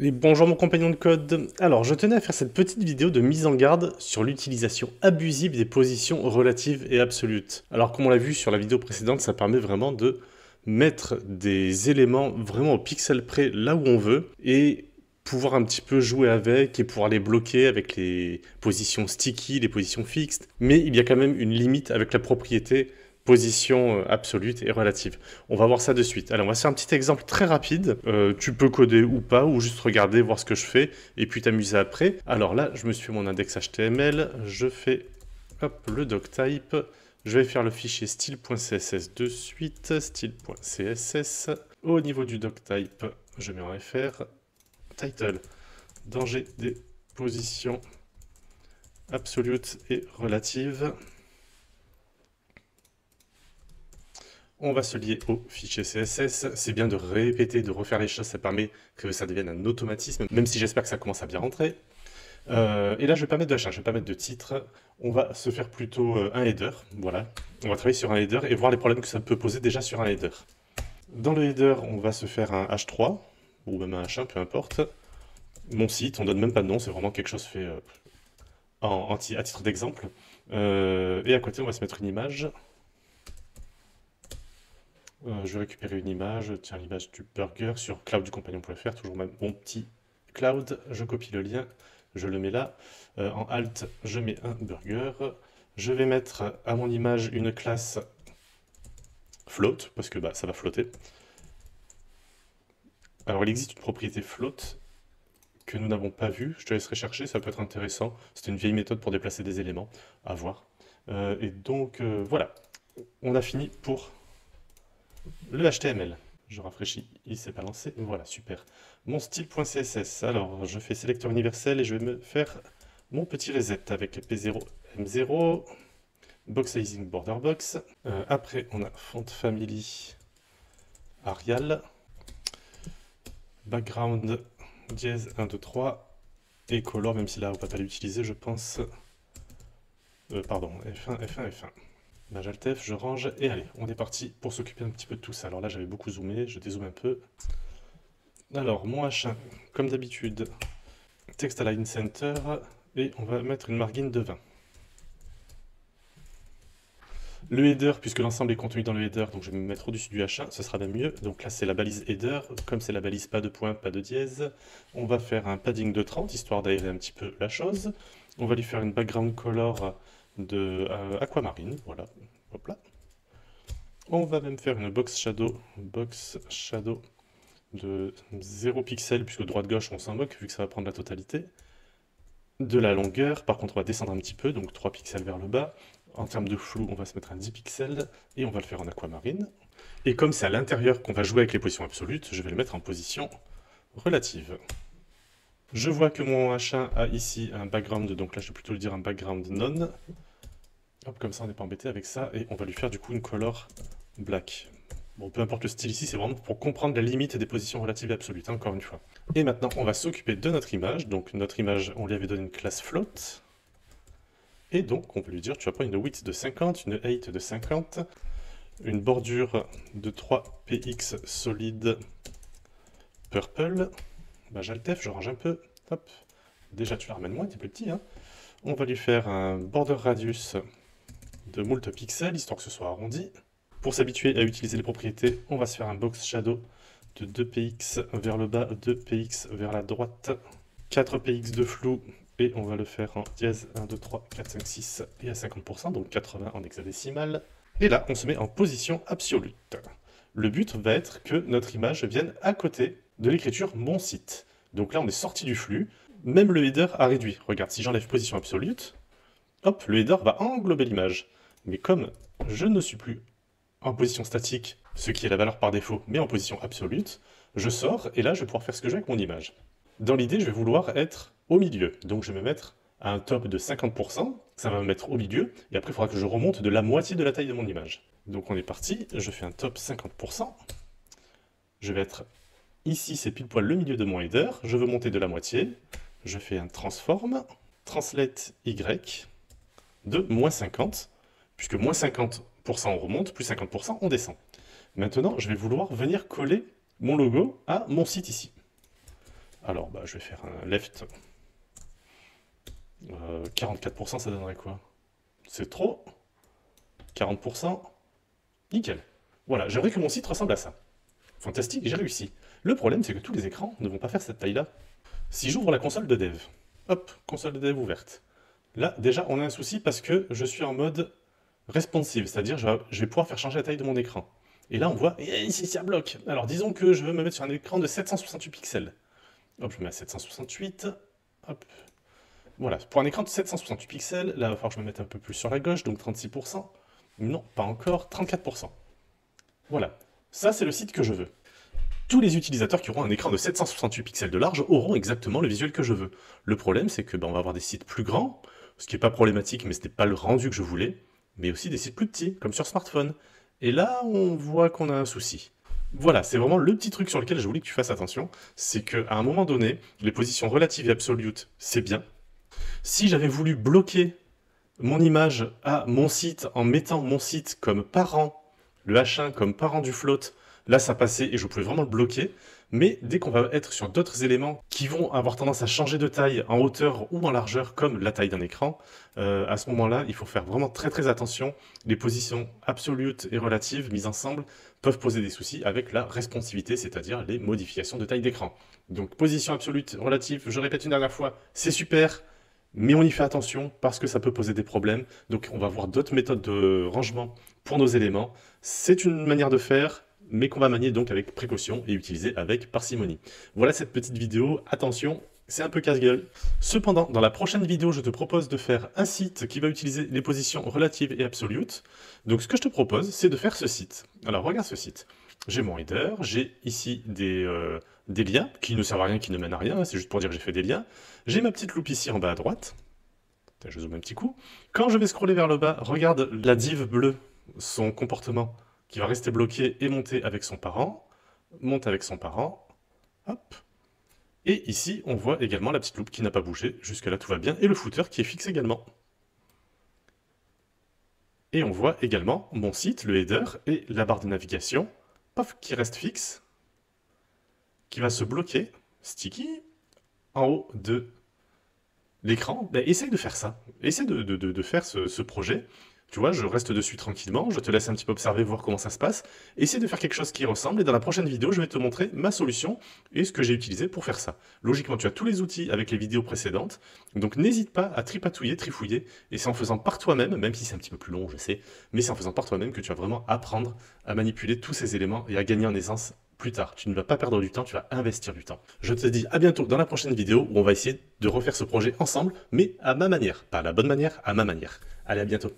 Et bonjour mon compagnon de code. Alors, je tenais à faire cette petite vidéo de mise en garde sur l'utilisation abusive des positions relatives et absolutes. Alors, comme on l'a vu sur la vidéo précédente, ça permet vraiment de mettre des éléments vraiment au pixel près là où on veut et pouvoir un petit peu jouer avec et pouvoir les bloquer avec les positions sticky, les positions fixes. Mais il y a quand même une limite avec la propriété position absolue et relative. On va voir ça de suite. Alors, on va faire un petit exemple très rapide. Tu peux coder ou pas, ou juste regarder, voir ce que je fais, et puis t'amuser après. Alors là, je me suis fait mon index HTML, je fais hop, le doctype, je vais faire le fichier style.css de suite, style.css. Au niveau du doctype, je mets en fr, title, danger des positions absolutes et relatives. On va se lier au fichier CSS. C'est bien de répéter, de refaire les choses, ça permet que ça devienne un automatisme, même si j'espère que ça commence à bien rentrer. Et là, je vais pas mettre de H1, je vais pas mettre de titre. On va se faire plutôt un header, voilà. On va travailler sur un header et voir les problèmes que ça peut poser déjà sur un header. Dans le header, on va se faire un H3, ou même un H1, peu importe. Mon site, on donne même pas de nom, c'est vraiment quelque chose fait à titre d'exemple. Et à côté, on va se mettre une image. Je vais récupérer une image, tiens l'image du burger sur cloudducompagnon.fr, toujours mon petit cloud, je copie le lien, je le mets là, en alt je mets un burger, je vais mettre à mon image une classe float, parce que bah, ça va flotter. Alors il existe une propriété float que nous n'avons pas vue, je te laisserai chercher, ça peut être intéressant, c'est une vieille méthode pour déplacer des éléments, à voir. Et donc voilà, on a fini pour le HTML. Je rafraîchis, il s'est pas lancé. Voilà, super. Mon style.css. Alors, je fais sélecteur universel et je vais me faire mon petit reset avec P0, M0, box sizing border box. Après, on a font family Arial, background dièse 1, 2, 3 et color, même si là on ne va pas l'utiliser, je pense. Pardon, F1, F1, F1. Majaltef, je range, et allez, on est parti pour s'occuper un petit peu de tout ça. Alors là, j'avais beaucoup zoomé, je dézoome un peu. Alors, mon H1, comme d'habitude, texte align center, et on va mettre une margine de 20. Le header, puisque l'ensemble est contenu dans le header, donc je vais me mettre au-dessus du H1, ce sera même mieux. Donc là, c'est la balise header, comme c'est la balise pas de point, pas de dièse, on va faire un padding de 30, histoire d'aérer un petit peu la chose. On va lui faire une background color de aquamarine, voilà, hop là. On va même faire une box shadow de 0 pixels, puisque droite-gauche on s'en moque, vu que ça va prendre la totalité. De la longueur, par contre on va descendre un petit peu, donc 3 pixels vers le bas. En termes de flou, on va se mettre à 10 pixels, et on va le faire en aquamarine. Et comme c'est à l'intérieur qu'on va jouer avec les positions absolutes, je vais le mettre en position relative. Je vois que mon H1 a ici un background, donc là je vais plutôt le dire un background none. Hop, comme ça on n'est pas embêté avec ça, et on va lui faire du coup une color black. Bon, peu importe le style ici, c'est vraiment pour comprendre la limite des positions relatives et absolutes, hein, encore une fois. Et maintenant, on va s'occuper de notre image. Donc notre image, on lui avait donné une classe float. Et donc, on va lui dire, tu vas prendre une width de 50, une height de 50, une bordure de 3 px solide purple. Majaltef, je range un peu. Hop. Déjà, tu la ramènes moins, t'es plus petit, hein. On va lui faire un border radius de moult pixels, histoire que ce soit arrondi. Pour s'habituer à utiliser les propriétés, on va se faire un box shadow de 2px vers le bas, 2px vers la droite, 4px de flou, et on va le faire en dièse 1, 2, 3, 4, 5, 6 et à 50%, donc 80 en hexadécimal. Et là, on se met en position absolute. Le but va être que notre image vienne à côté de l'écriture mon site. Donc là, on est sorti du flux, même le header a réduit. Regarde, si j'enlève position absolute, hop, le header va englober l'image. Mais comme je ne suis plus en position statique, ce qui est la valeur par défaut, mais en position absolue, je sors et là je vais pouvoir faire ce que je veux avec mon image. Dans l'idée, je vais vouloir être au milieu, donc je vais me mettre à un top de 50%, ça va me mettre au milieu, et après il faudra que je remonte de la moitié de la taille de mon image. Donc on est parti, je fais un top 50%, je vais être ici, c'est pile poil le milieu de mon header, je veux monter de la moitié, je fais un transform, translate Y, de moins 50, puisque moins 50% on remonte, plus 50% on descend. Maintenant, je vais vouloir venir coller mon logo à mon site ici. Alors, bah, je vais faire un left. 44%, ça donnerait quoi? C'est trop. 40%. Nickel. Voilà, j'aimerais que mon site ressemble à ça. Fantastique, j'ai réussi. Le problème, c'est que tous les écrans ne vont pas faire cette taille-là. Si j'ouvre la console de dev, hop, console de dev ouverte. Là, déjà, on a un souci parce que je suis en mode responsive, c'est-à-dire je vais pouvoir faire changer la taille de mon écran. Et là, on voit, ici, ça bloque. Alors, disons que je veux me mettre sur un écran de 768 pixels. Hop, je me mets à 768. Hop. Voilà, pour un écran de 768 pixels, là, il va falloir que je me mette un peu plus sur la gauche, donc 36%. Non, pas encore, 34%. Voilà, ça, c'est le site que je veux. Tous les utilisateurs qui auront un écran de 768 pixels de large auront exactement le visuel que je veux. Le problème, c'est que on va avoir des sites plus grands, ce qui n'est pas problématique, mais ce n'est pas le rendu que je voulais, mais aussi des sites plus petits, comme sur smartphone. Et là, on voit qu'on a un souci. Voilà, c'est vraiment le petit truc sur lequel je voulais que tu fasses attention, c'est qu'à un moment donné, les positions relatives et absolutes, c'est bien. Si j'avais voulu bloquer mon image à mon site en mettant mon site comme parent, le H1 comme parent du float, là ça passait et je pouvais vraiment le bloquer. Mais dès qu'on va être sur d'autres éléments qui vont avoir tendance à changer de taille en hauteur ou en largeur, comme la taille d'un écran, à ce moment-là, il faut faire vraiment très attention. Les positions absolutes et relatives mises ensemble peuvent poser des soucis avec la responsivité, c'est-à-dire les modifications de taille d'écran. Donc position absolue, relative, je répète une dernière fois, c'est super, mais on y fait attention parce que ça peut poser des problèmes. Donc on va voir d'autres méthodes de rangement pour nos éléments. C'est une manière de faire, mais qu'on va manier donc avec précaution et utiliser avec parcimonie. Voilà cette petite vidéo, attention, c'est un peu casse-gueule. Cependant, dans la prochaine vidéo, je te propose de faire un site qui va utiliser les positions relatives et absolutes. Donc ce que je te propose, c'est de faire ce site. Alors regarde ce site. J'ai mon header, j'ai ici des liens qui ne servent à rien, qui ne mènent à rien, c'est juste pour dire que j'ai fait des liens. J'ai ma petite loupe ici en bas à droite. Je zoome un petit coup. Quand je vais scroller vers le bas, regarde la div bleue, son comportement qui va rester bloqué et monter avec son parent, monte avec son parent, hop. Et ici, on voit également la petite loupe qui n'a pas bougé, jusque-là tout va bien, et le footer qui est fixe également. Et on voit également mon site, le header, et la barre de navigation, paf, qui reste fixe, qui va se bloquer, sticky, en haut de l'écran. Ben, essaye de faire ça, essaye de faire ce projet. Tu vois, je reste dessus tranquillement, je te laisse un petit peu observer, voir comment ça se passe. Essaye de faire quelque chose qui ressemble, et dans la prochaine vidéo, je vais te montrer ma solution et ce que j'ai utilisé pour faire ça. Logiquement, tu as tous les outils avec les vidéos précédentes, donc n'hésite pas à tripatouiller, trifouiller, et c'est en faisant par toi-même, même si c'est un petit peu plus long, je sais, mais c'est en faisant par toi-même que tu vas vraiment apprendre à manipuler tous ces éléments et à gagner en aisance plus tard. Tu ne vas pas perdre du temps, tu vas investir du temps. Je te dis à bientôt dans la prochaine vidéo où on va essayer de refaire ce projet ensemble, mais à ma manière. Pas à la bonne manière, à ma manière. Allez, à bientôt.